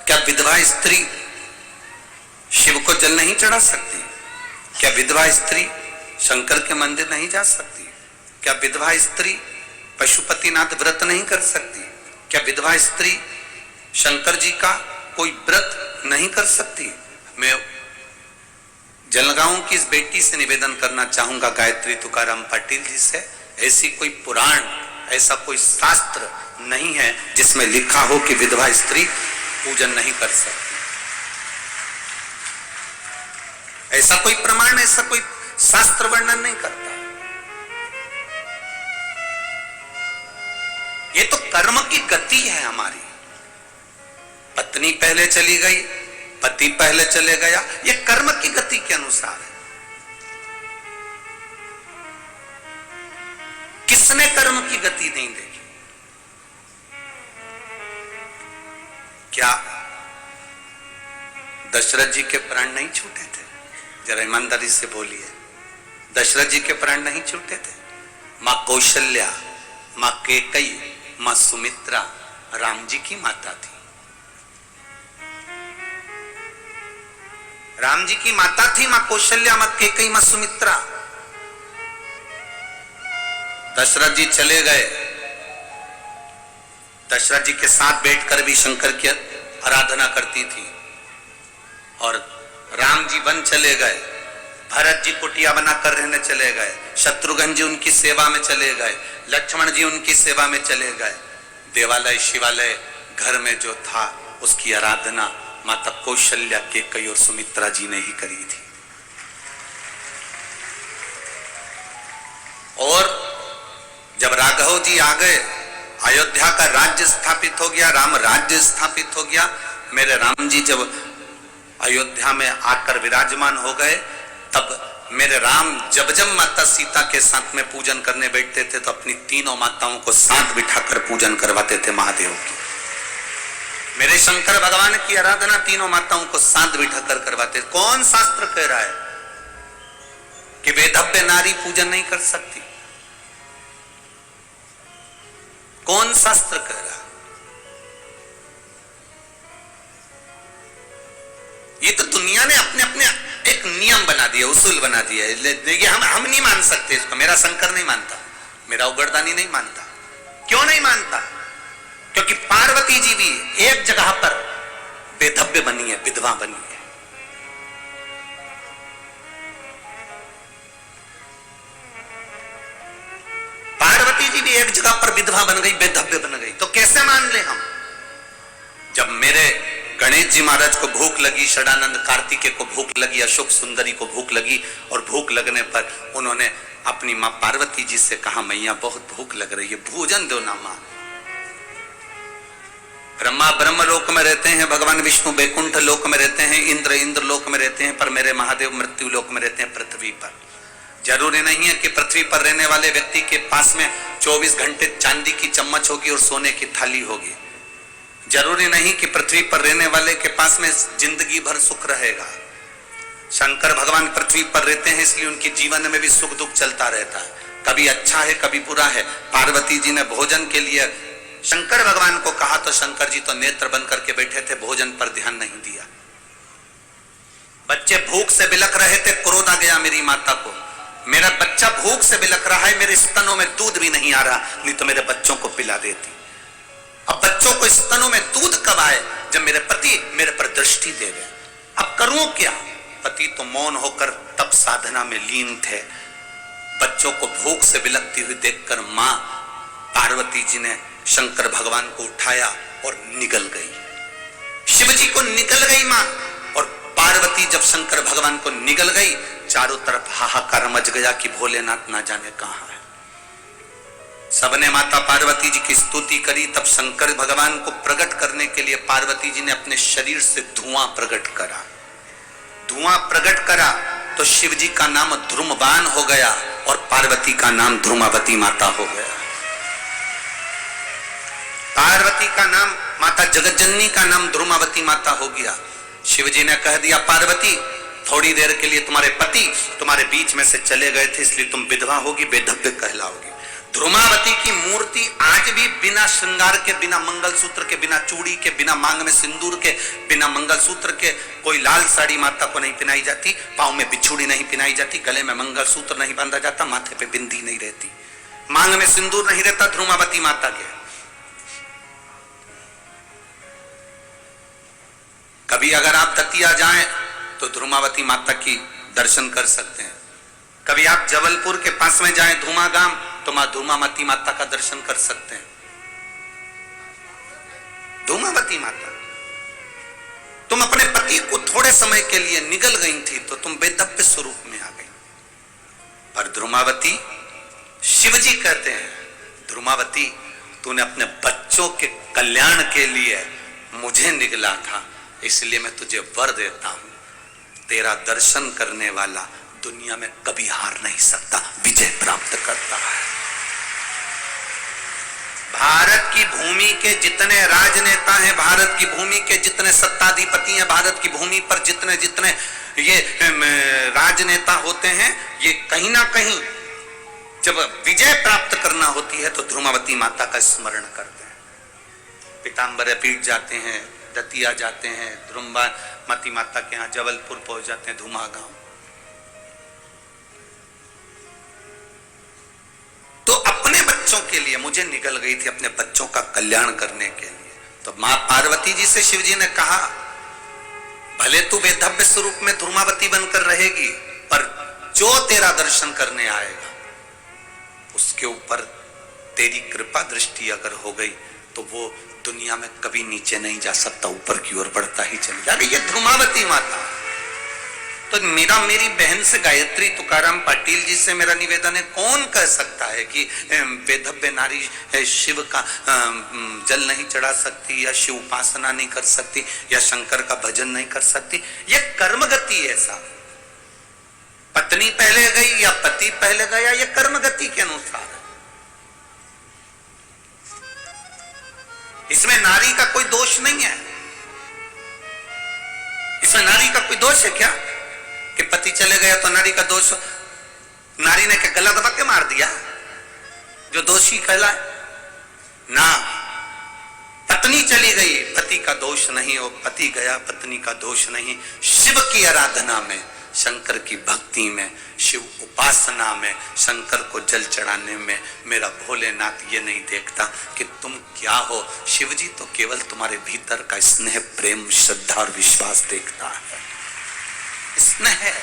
क्या विधवा स्त्री शिव को जल नहीं चढ़ा सकती? क्या विधवा स्त्री शंकर के मंदिर नहीं जा सकती? क्या विधवा स्त्री पशुपतिनाथ व्रत नहीं कर सकती? क्या विधवा स्त्री शंकर जी का कोई व्रत नहीं कर सकती? मैं जलगांव की इस बेटी से निवेदन करना चाहूंगा, गायत्री तुकाराम पाटिल जी से, ऐसी कोई पुराण, ऐसा कोई शास्त्र नहीं है जिसमें लिखा हो कि विधवा स्त्री पूजन नहीं कर सकती। ऐसा कोई प्रमाण, ऐसा कोई शास्त्र वर्णन नहीं करता। ये तो कर्म की गति है हमारी। पत्नी पहले चली गई, पति पहले चले गया, ये कर्म की गति के अनुसार है। किसने कर्म की गति नहीं देखी? क्या दशरथ जी के प्राण नहीं छूटे थे? जरा ईमानदारी से बोलिए, दशरथ जी के प्राण नहीं छूटे थे? मां कौशल्या, मां कैकेयी, मां सुमित्रा राम जी की माता थी। राम जी की माता थी मां कौशल्या, मां कैकेयी, मां सुमित्रा। दशरथ जी चले गए, दशरथ जी के साथ बैठकर भी शंकर की आराधना करती थी। और राम जी वन चले गए, भरत जी कुटिया बनाकर रहने चले गए, शत्रुघ्न जी उनकी सेवा में चले गए, लक्ष्मण जी उनकी सेवा में चले गए। देवालय शिवालय घर में जो था उसकी आराधना माता कौशल्या, कैकेयी और सुमित्रा जी ने ही करी थी। और जब राघव जी आ गए, अयोध्या का राज्य स्थापित हो गया, राम राज्य स्थापित हो गया। मेरे राम जी जब अयोध्या में आकर विराजमान हो गए, तब मेरे राम जब जब माता सीता के साथ में पूजन करने बैठते थे तो अपनी तीनों माताओं को साथ बिठाकर पूजन करवाते थे महादेव की। मेरे शंकर भगवान की आराधना तीनों माताओं को साथ बिठाकर करवाते। कौन शास्त्र कह रहा है कि वेधव्य नारी पूजन नहीं कर सकती? कौन शास्त्र कह रहा है? ये तो दुनिया ने अपने अपने एक नियम बना दिया, उसूल बना दिया है। हम नहीं मान सकते इसको। मेरा शंकर नहीं मानता, मेरा उगड़दानी नहीं मानता। क्यों नहीं मानता? क्योंकि पार्वती जी भी एक जगह पर वेधव्य बनी है, विधवा बनी है। पार्वती जी भी एक जगह पर विधवा बन गई, वेधव्य बन गई। तो कैसे मान ले हम? जब मेरे गणेश जी महाराज को भूख लगी, षडानंद कार्तिकेय को भूख लगी, अशोक सुंदरी को भूख लगी, और भूख लगने पर उन्होंने अपनी मां पार्वती जी से कहा, मैया बहुत भूख लग रही है, भोजन दो ना मां। ब्रह्मा ब्रह्मलोक में रहते हैं, भगवान विष्णु बैकुंठ लोक में रहते हैं, इंद्र इंद्र लोक में रहते हैं, पर मेरे महादेव मृत्यु लोक में रहते हैं, पृथ्वी पर। जरूरी नहीं है कि पृथ्वी पर रहने वाले व्यक्ति के पास में 24 घंटे चांदी की चम्मच होगी और सोने की थाली होगी। जरूरी नहीं कि पृथ्वी पर रहने वाले के पास में जिंदगी भर सुख रहेगा। शंकर भगवान पृथ्वी पर रहते हैं, इसलिए उनके जीवन में भी सुख दुख चलता रहता है, कभी अच्छा है कभी बुरा है। पार्वती जी ने भोजन के लिए शंकर भगवान को कहा तो शंकर जी तो नेत्र बंद करके बैठे थे, भोजन पर ध्यान नहीं दिया। बच्चे भूख से बिलख रहे थे, क्रोध आ गया मेरी माता को, मेरा बच्चा भूख से बिलख रहा है, मेरे स्तनों में दूध भी नहीं आ रहा, नहीं तो मेरे बच्चों को पिला देती। अब बच्चों को स्तनों में दूध कब आए? जब मेरे पति मेरे पर दृष्टि दे गए। अब करूं क्या? पति तो मौन होकर तब साधना में लीन थे। बच्चों को भूख से बिलखती हुई देखकर मां पार्वती जी ने शंकर भगवान को उठाया और निगल गई। शिव जी को निगल गई मां, और पार्वती जब शंकर भगवान को निगल गई, चारों तरफ हाहाकार मच गया कि भोलेनाथ ना जाने कहां है। सबने माता पार्वती जी की स्तुति करी। तब शंकर भगवान को प्रकट करने के लिए पार्वती जी ने अपने शरीर से धुआं प्रकट करा। धुआं प्रकट करा तो शिव जी का नाम ध्रुमबान हो गया और पार्वती का नाम ध्रुमावती माता हो गया। पार्वती का नाम, माता जगतजननी का नाम ध्रुमावती माता हो गया। शिव जी ने कह दिया, पार्वती थोड़ी देर के लिए तुम्हारे पति तुम्हारे बीच में से चले गए थे, इसलिए तुम विधवा होगी, वेधव्य कहलाओगी। ध्रुमावती की मूर्ति आज भी बिना श्रृंगार के, बिना मंगलसूत्र के, बिना चूड़ी के, बिना मांग में सिंदूर के, बिना मंगलसूत्र के कोई लाल साड़ी माता को नहीं पहनाई जाती, पांव में बिछुड़ी नहीं पहनाई जाती, गले में मंगलसूत्र नहीं बांधा जाता, माथे पे बिंदी नहीं रहती, मांग में सिंदूर नहीं रहता ध्रुमावती माता के। कभी अगर आप दतिया जाएं तो ध्रुमावती माता की दर्शन कर सकते हैं। कभी आप जबलपुर के पास में जाएं धूमा गांव तो मां धूमावती माता का दर्शन कर सकते हैं। धूमावती माता, तुम अपने पति को थोड़े समय के लिए निगल गई थी तो तुम बेदब्य स्वरूप में आ गई, पर ध्रुमावती, शिवजी कहते हैं ध्रुमावती तूने अपने बच्चों के कल्याण के लिए मुझे निगला था, इसलिए मैं तुझे वर देता हूं, तेरा दर्शन करने वाला दुनिया में कभी हार नहीं सकता, विजय प्राप्त करता है। भारत की भूमि के जितने राजनेता हैं, भारत की भूमि के जितने सत्ताधिपति हैं, भारत की भूमि पर जितने जितने ये राजनेता होते हैं, ये कहीं ना कहीं जब विजय प्राप्त करना होती है तो ध्रुमावती माता का स्मरण करते हैं। पीताम्बर पीठ जाते हैं, दतिया जाते हैं, ध्रुमावती माता के यहाँ जबलपुर पहुंच जाते हैं, धूमा गांव। तो अपने बच्चों के लिए मुझे निकल गई थी, अपने बच्चों का कल्याण करने के लिए। तो मां पार्वती जी से शिव जी ने कहा, भले तू वेदव्य स्वरूप में ध्रुमावती बनकर रहेगी, पर जो तेरा दर्शन करने आएगा उसके ऊपर तेरी कृपा दृष्टि अगर हो गई तो वो दुनिया में कभी नीचे नहीं जा सकता, ऊपर की ओर बढ़ता ही चली जाएगा। ये ध्रुमावती माता। तो मेरी बहन से गायत्री तुकाराम पाटिल जी से मेरा निवेदन है, कौन कह सकता है कि वेदव्य नारी शिव का जल नहीं चढ़ा सकती, या शिव उपासना नहीं कर सकती, या शंकर का भजन नहीं कर सकती? ये कर्मगति है साहब। पत्नी पहले गई या पति पहले गया, ये कर्मगति के अनुसार है। इसमें नारी का कोई दोष नहीं है। इसमें नारी का कोई दोष है क्या कि पति चले गया तो नारी का दोष? नारी ने क्या गला दबा के मार दिया जो दोषी कहलाए? ना, पत्नी चली गई, पति का दोष नहीं, और पति गया, पत्नी का दोष नहीं। शिव की आराधना में, शंकर की भक्ति में, शिव उपासना में, शंकर को जल चढ़ाने में मेरा भोलेनाथ ये नहीं देखता कि तुम क्या हो। शिव जी तो केवल तुम्हारे भीतर का स्नेह, प्रेम, श्रद्धा और विश्वास देखता है। स्नेह है।